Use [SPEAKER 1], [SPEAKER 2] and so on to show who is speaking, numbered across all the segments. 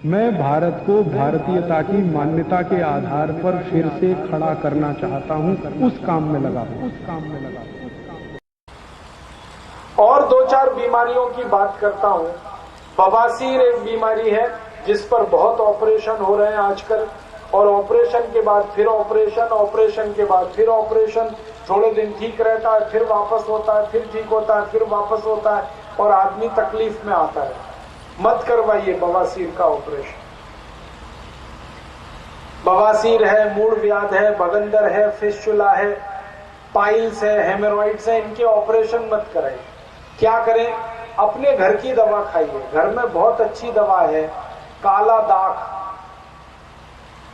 [SPEAKER 1] मैं भारत को भारतीयता की मान्यता के आधार पर फिर से खड़ा करना चाहता हूं, उस काम में लगा हूं।
[SPEAKER 2] और दो चार बीमारियों की बात करता हूं। बवासीर एक बीमारी है जिस पर बहुत ऑपरेशन हो रहे हैं आजकल, और ऑपरेशन के बाद फिर ऑपरेशन, ऑपरेशन के बाद फिर ऑपरेशन। थोड़े दिन ठीक रहता है, फिर वापस होता है, फिर ठीक होता है, फिर वापस होता है, और आदमी तकलीफ में आता है। मत करवाइए बवासीर का ऑपरेशन। बवासीर है, मूड व्याध है, बगंदर है, फिस्चुला है, पाइल्स है, हेमोरॉइड्स है, इनके ऑपरेशन मत कराइए। क्या करें? अपने घर की दवा खाइए। घर में बहुत अच्छी दवा है, काला दाख,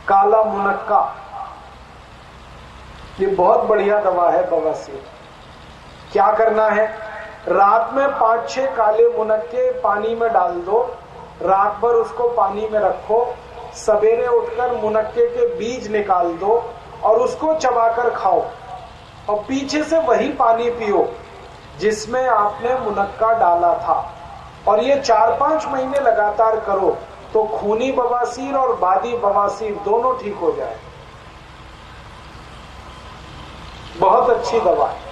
[SPEAKER 2] काला मुनक्का, ये बहुत बढ़िया दवा है बवासीर। क्या करना है? रात में 5-6 काले मुनक्के पानी में डाल दो, रात भर उसको पानी में रखो, सवेरे उठकर मुनक्के के बीज निकाल दो और उसको चबाकर खाओ, और पीछे से वही पानी पियो जिसमें आपने मुनक्का डाला था। और ये 4-5 महीने लगातार करो तो खूनी बवासीर और बादी बवासीर दोनों ठीक हो जाए। बहुत अच्छी दवा है।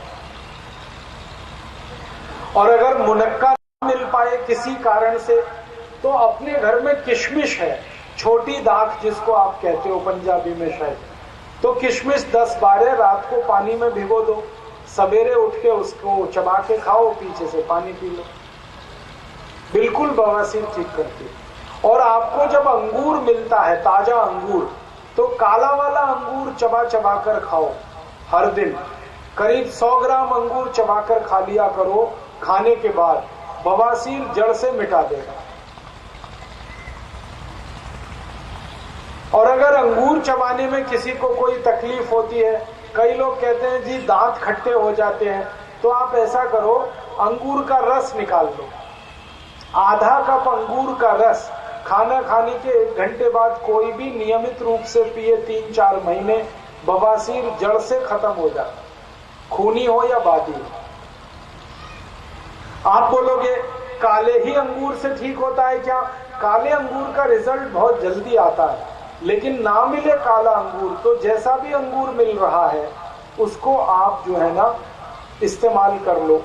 [SPEAKER 2] और अगर मुनक्का मिल पाए किसी कारण से, तो अपने घर में किशमिश है, छोटी दाख जिसको आप कहते हो पंजाबी में शायद, तो किशमिश 10-12 रात को पानी में भिगो दो, सवेरे उठ के उसको चबा के खाओ, पीछे से पानी पी लो, बिल्कुल बवासीर ठीक करती है। और आपको जब अंगूर मिलता है, ताजा अंगूर, तो काला वाला अंगूर चबा चबा कर खाओ हर दिन। करीब 100 ग्राम अंगूर चबाकर खा लिया करो, खाने के बाद बवासीर जड़ से मिटा देगा। और अगर अंगूर चबाने में किसी को कोई तकलीफ होती है, कई लोग कहते हैं जी दांत खट्टे हो जाते हैं, तो आप ऐसा करो, अंगूर का रस निकाल लो, आधा कप अंगूर का रस खाना खाने के 1 घंटे बाद कोई भी नियमित रूप से पिए 3-4 महीने, बवासीर जड़ से खत्म हो जाता, खूनी हो या बादी हो। आप बोलोगे काले ही अंगूर से ठीक होता है क्या? काले अंगूर का रिजल्ट बहुत जल्दी आता है, लेकिन ना मिले काला अंगूर तो जैसा भी अंगूर मिल रहा है उसको आप जो है ना इस्तेमाल कर लो।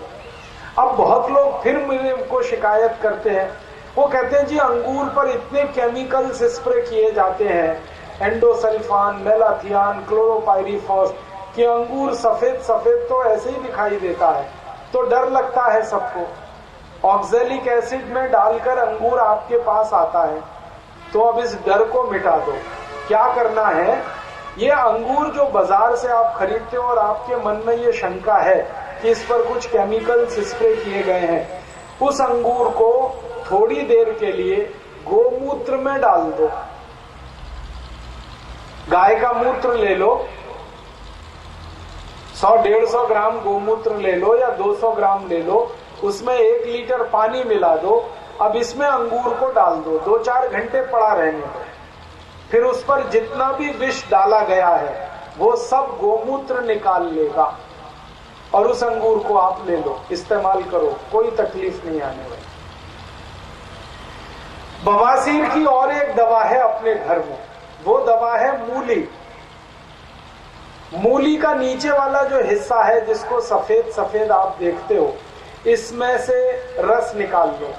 [SPEAKER 2] अब बहुत लोग फिर मेरे को शिकायत करते हैं, वो कहते हैं जी अंगूर पर इतने केमिकल्स स्प्रे किए जाते हैं, एंडोसल्फान, मेलाथियान, क्लोरोपाइरीफॉस, कि अंगूर सफेद सफेद तो ऐसे ही दिखाई देता है, तो डर लगता है सबको। ऑक्जेलिक एसिड में डालकर अंगूर आपके पास आता है, तो अब इस डर को मिटा दो। क्या करना है? ये अंगूर जो बाजार से आप खरीदते हो और आपके मन में ये शंका है कि इस पर कुछ केमिकल्स स्प्रे किए गए हैं, उस अंगूर को थोड़ी देर के लिए गोमूत्र में डाल दो। गाय का मूत्र ले लो, 100-150 ग्राम गोमूत्र ले लो या 200 ग्राम ले लो, उसमें 1 लीटर पानी मिला दो। अब इसमें अंगूर को डाल दो, 2-4 घंटे पड़ा रहने दो, फिर उस पर जितना भी विष डाला गया है वो सब गोमूत्र निकाल लेगा, और उस अंगूर को आप ले लो, इस्तेमाल करो, कोई तकलीफ नहीं आने वाली। बवासीर की और एक दवा है अपने घर में, वो दवा है मूली। मूली का नीचे वाला जो हिस्सा है जिसको सफेद सफेद आप देखते हो, इसमें से रस निकाल लो,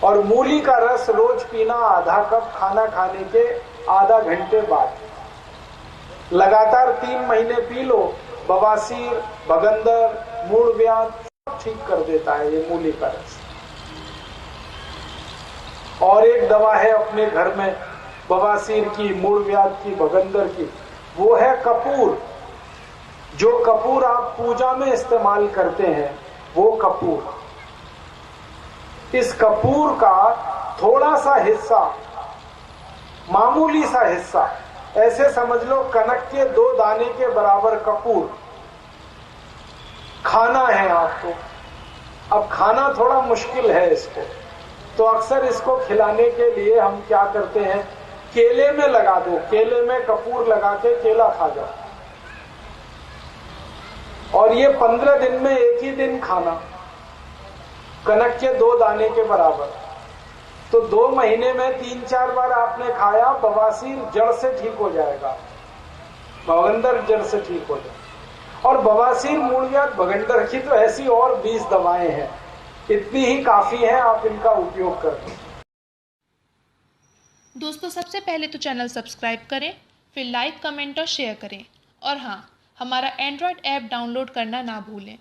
[SPEAKER 2] और मूली का रस रोज पीना, आधा कप खाना खाने के आधा घंटे बाद। लगातार 3 महीने पी लो, बवासीर, बगंदर, मूड व्याध सब ठीक कर देता है ये मूली का रस। और एक दवा है अपने घर में बवासीर की, मूड व्याध की, बगंदर की, वो है कपूर। जो कपूर आप पूजा में इस्तेमाल करते हैं वो कपूर, इस कपूर का थोड़ा सा हिस्सा, मामूली सा हिस्सा, ऐसे समझ लो कनक के 2 दाने के बराबर कपूर खाना है आपको। अब खाना थोड़ा मुश्किल है इसको, तो अक्सर इसको खिलाने के लिए हम क्या करते हैं, केले में लगा दो, केले में कपूर लगा के केला खा जाओ, और ये 15 दिन में 1 ही दिन खाना, कनक के 2 दाने के बराबर। तो 2 महीने में 3-4 बार आपने खाया, बवासीर जड़ से ठीक हो जाएगा, भगंदर जड़ से ठीक हो जाएगा। और बवासीर, मूलव्याध, भगंदर की तो ऐसी और 20 दवाएं हैं, इतनी ही काफी हैं, आप इनका उपयोग करें।
[SPEAKER 3] दोस्तों, सबसे पहले तो चैनल सब्सक्राइब करें, फिर लाइक, कमेंट और शेयर करें। और हाँ, हमारा एंड्रॉयड ऐप डाउनलोड करना ना भूलें।